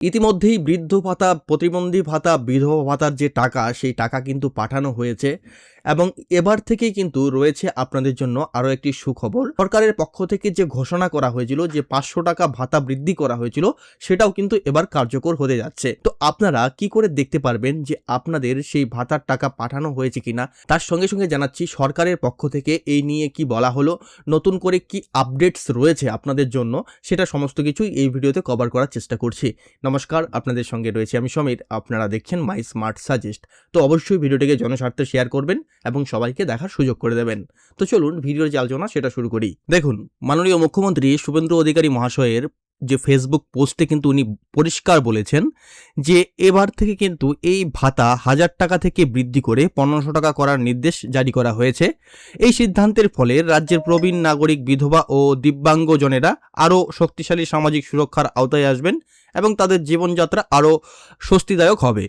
ইতিমধ্যেই বৃদ্ধ ভাতা, প্রতিবন্ধী ভাতা, বিধবা ভাতার যে টাকা, সেই টাকা কিন্তু পাঠানো হয়েছে এবং এবার থেকেই কিন্তু রয়েছে আপনাদের জন্য আরও একটি সুখবর। সরকারের পক্ষ থেকে যে ঘোষণা করা হয়েছিল যে 500 টাকা ভাতা বৃদ্ধি করা হয়েছিল, সেটাও কিন্তু এবার কার্যকর হতে যাচ্ছে। তো আপনারা কি করে দেখতে পারবেন যে আপনাদের সেই ভাতার টাকা পাঠানো হয়েছে কিনা? তার সঙ্গে সঙ্গে জানাচ্ছি সরকারের পক্ষ থেকে এই নিয়ে কি বলা হলো, নতুন করে কি আপডেটস রয়েছে আপনাদের জন্য, সেটা সমস্ত কিছুই এই ভিডিওতে কভার করার চেষ্টা করছি। নমস্কার, আপনাদের সঙ্গে রয়েছে আমি সমীর। আপনারা দেখছেন মাই স্মার্ট সাজেস্ট। তো অবশ্যই ভিডিওটিকে জনস্বার্থে শেয়ার করবেন এবং সবাইকে দেখার সুযোগ করে দেবেন। তো চলুন ভিডিওর যে আলোচনা সেটা শুরু করি। দেখুন, মাননীয় মুখ্যমন্ত্রী শুভেন্দু অধিকারী মহাশয়ের যে ফেসবুক পোস্টে কিন্তু উনি পরিষ্কার বলেছেন যে এবার থেকে কিন্তু এই ভাতা 1000 টাকা থেকে বৃদ্ধি করে 1500 টাকা করার নির্দেশ জারি করা হয়েছে। এই সিদ্ধান্তের ফলে রাজ্যের প্রবীণ নাগরিক, বিধবা ও দিব্যাঙ্গজনেরা আরও শক্তিশালী সামাজিক সুরক্ষার আওতায় আসবেন এবং তাদের জীবনযাত্রা আরও স্বস্তিদায়ক হবে।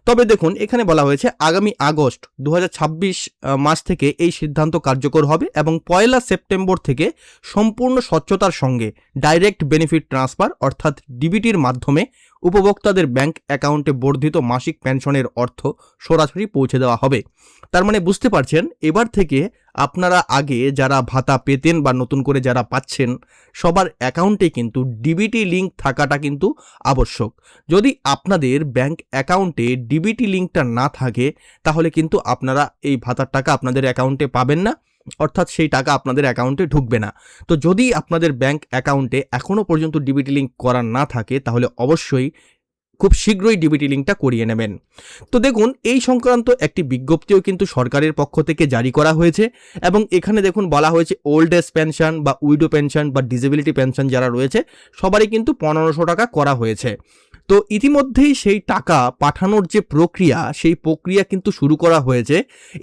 তবে দেখুন, এখানে বলা হয়েছে আগামী আগস্ট 2026 মাস থেকে এই সিদ্ধান্ত কার্যকর হবে এবং 1 সেপ্টেম্বর থেকে সম্পূর্ণ স্বচ্ছতার সঙ্গে ডাইরেক্ট বেনিফিট ট্রান্সফার অর্থাৎ ডিবিটির মাধ্যমে উপভোক্তাদের ব্যাংক অ্যাকাউন্টে বর্ধিত মাসিক পেনশনের অর্থ সরাসরি পৌঁছে দেওয়া হবে। তার মানে বুঝতে পারছেন, এবার থেকে আপনারা আগে যারা ভাতা পেতেন বা নতুন করে যারা পাচ্ছেন, সবার অ্যাকাউন্টে কিন্তু ডিবিটি লিঙ্ক থাকাটা কিন্তু আবশ্যক। যদি আপনাদের ব্যাংক অ্যাকাউন্টে ডিবিটি লিঙ্কটা না থাকে, তাহলে কিন্তু আপনারা এই ভাতার টাকা আপনাদের অ্যাকাউন্টে পাবেন না, অর্থাৎ সেই টাকা আপনাদের অ্যাকাউন্টে ঢুকবে না। তো যদি আপনাদের ব্যাংক অ্যাকাউন্টে এখনও পর্যন্ত ডিবিটি লিঙ্ক করা না থাকে, তাহলে অবশ্যই খুব শীঘ্রই ডিবিটি লিঙ্কটা করিয়ে নেবেন। তো দেখুন, এই সংক্রান্ত একটি বিজ্ঞপ্তিও কিন্তু সরকারের পক্ষ থেকে জারি করা হয়েছে এবং এখানে দেখুন বলা হয়েছে ওল্ড এজ পেনশন বা উইডো পেনশন বা ডিসেবিলিটি পেনশন যারা রয়েছে সবারই কিন্তু 1500 টাকা করা হয়েছে। তো ইতিমধ্যেই সেই টাকা পাঠানোর যে প্রক্রিয়া, সেই প্রক্রিয়া কিন্তু শুরু করা হয়েছে।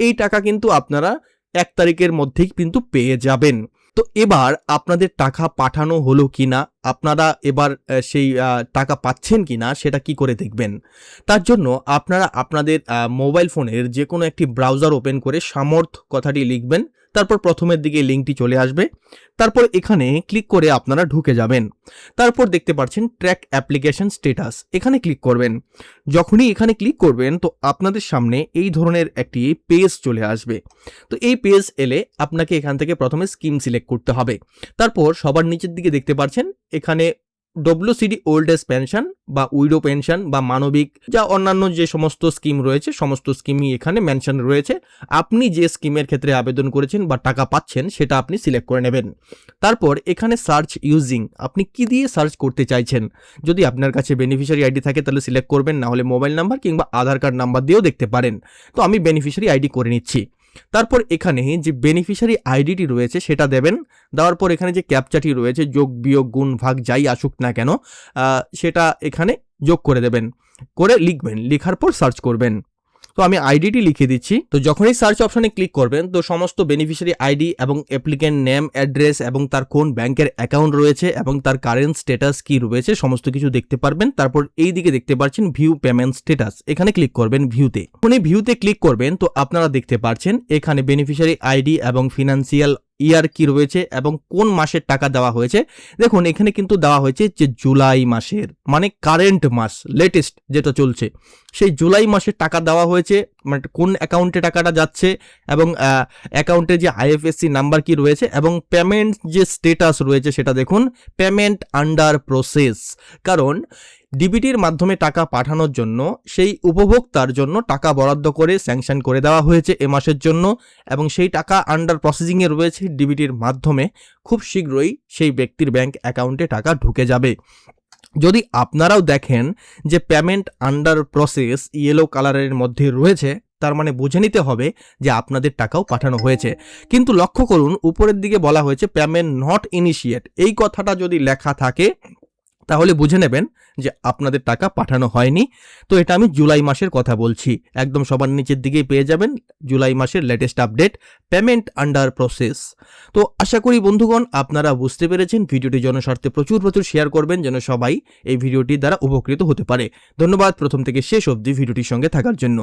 এই টাকা কিন্তু আপনারা 1 তারিখের মধ্যেই কিন্তু পেয়ে যাবেন। তো এবার আপনাদের টাকা পাঠানো হলো কিনা, আপনারা এবার সেই টাকা পাচ্ছেন কিনা, সেটা কি করে দেখবেন? তার জন্য আপনারা আপনাদের মোবাইল ফোনের যে কোনো একটি ব্রাউজার ওপেন করে সামর্থ কথাটি লিখবেন, তারপর প্রথমের দিকে লিঙ্কটি চলে আসবে, তারপর এখানে ক্লিক করে আপনারা ঢুকে যাবেন। তারপর দেখতে পাচ্ছেন ট্র্যাক অ্যাপ্লিকেশন স্ট্যাটাস, এখানে ক্লিক করবেন। যখনই এখানে ক্লিক করবেন তো আপনাদের সামনে এই ধরনের একটি পেজ চলে আসবে। তো এই পেজ এলে আপনাকে এখান থেকে প্রথমে স্কিম সিলেক্ট করতে হবে। তারপর সবার নিচের দিকে দেখতে পাচ্ছেন এখানে WCD ওল্ড এজ পেনশন বা উইডো পেনশন বা মানবিক যা অন্যান্য যে সমস্ত স্কিম রয়েছে, সমস্ত স্কিমই এখানে মেনশন রয়েছে। আপনি যে স্কিমের ক্ষেত্রে আবেদন করেছেন বা টাকা পাচ্ছেন সেটা আপনি সিলেক্ট করে নেবেন। তারপর এখানে সার্চ ইউজিং, আপনি কি দিয়ে সার্চ করতে চাইছেন। যদি আপনার কাছে বেনিফিশিয়ারি আইডি থাকে তাহলে সিলেক্ট করবেন, না হলে মোবাইল নাম্বার কিংবা আধার কার্ড নাম্বার দিয়েও দেখতে পারেন। তো আমি বেনিফিশিয়ারি আইডি করে নিচ্ছি। তারপর এখানে যে বেনিফিশিয়ারি আইডিটি রয়েছে সেটা দেবেন। দেওয়ার পর এখানে যে ক্যাপচাটি রয়েছে, যোগ বিয়োগ গুণ ভাগ যাই আসুক না কেন, সেটা এখানে যোগ করে দেবেন, করে লিখবেন। লেখার পর সার্চ করবেন। তো আমি আইডিটি লিখে দিচ্ছি। তো যখনই সার্চ অপশনে ক্লিক করবেন তো সমস্ত বেনিফিশিয়ারি আইডি এবং অ্যাপ্লিক্যান্ট নেম, অ্যাড্রেস এবং তার কোন ব্যাংকের অ্যাকাউন্ট রয়েছে এবং তার কারেন্ট স্ট্যাটাস কি রয়েছে সমস্ত কিছু দেখতে পারবেন। তারপর এই দিকে দেখতে পাচ্ছেন ভিউ পেমেন্ট স্ট্যাটাস, এখানে ক্লিক করবেন ভিউতে। যখনই ভিউতে ক্লিক করবেন তো আপনারা দেখতে পাচ্ছেন এখানে বেনিফিশিয়ারি আইডি এবং ফিনান্সিয়াল ইয়ার কি রয়েছে এবং কোন মাসের টাকা দেওয়া হয়েছে। দেখুন এখানে কিন্তু দেওয়া হয়েছে যে জুলাই মাসের, মানে কারেন্ট মাস, লেটেস্ট যেটা চলছে সেই জুলাই মাসের টাকা দেওয়া হয়েছে, মানে কোন অ্যাকাউন্টে টাকাটা যাচ্ছে এবং অ্যাকাউন্টে যে IFSC নাম্বার কি রয়েছে এবং পেমেন্ট যে স্ট্যাটাস রয়েছে সেটা দেখুন, পেমেন্ট আন্ডার প্রসেস। কারণ ডিবিটির মাধ্যমে টাকা পাঠানোর জন্য সেই উপভোক্তার জন্য টাকা বরাদ্দ করে স্যাংশন করে দেওয়া হয়েছে এ মাসের জন্য এবং সেই টাকা আন্ডার প্রসেসিংয়ে রয়েছে ডিবিটির মাধ্যমে। খুব শীঘ্রই সেই ব্যক্তির ব্যাংক অ্যাকাউন্টে টাকা ঢুকে যাবে। যদি আপনারাও দেখেন যে পেমেন্ট আন্ডার প্রসেস ইয়েলো কালারের মধ্যে রয়েছে, তার মানে বুঝে নিতে হবে যে আপনাদের টাকাও পাঠানো হয়েছে। কিন্তু লক্ষ্য করুন উপরের দিকে বলা হয়েছে পেমেন্ট নট ইনিশিয়েট, এই কথাটা যদি লেখা থাকে তাহলে বুঝে নেবেন যে আপনাদের টাকা পাঠানো হয়নি। তো এটা আমি জুলাই মাসের কথা বলছি, একদম সবার নিচের দিকেই পেয়ে যাবেন জুলাই মাসের latest update, payment under process. তো আশা করি বন্ধুগণ আপনারা বুঝতে পেরেছেন। ভিডিওটি জনস্বার্থে প্রচুর শেয়ার করবেন যেন সবাই এই ভিডিওটি দ্বারা উপকৃত হতে পারে। ধন্যবাদ প্রথম থেকে শেষ অবধি ভিডিওটির সঙ্গে থাকার জন্য।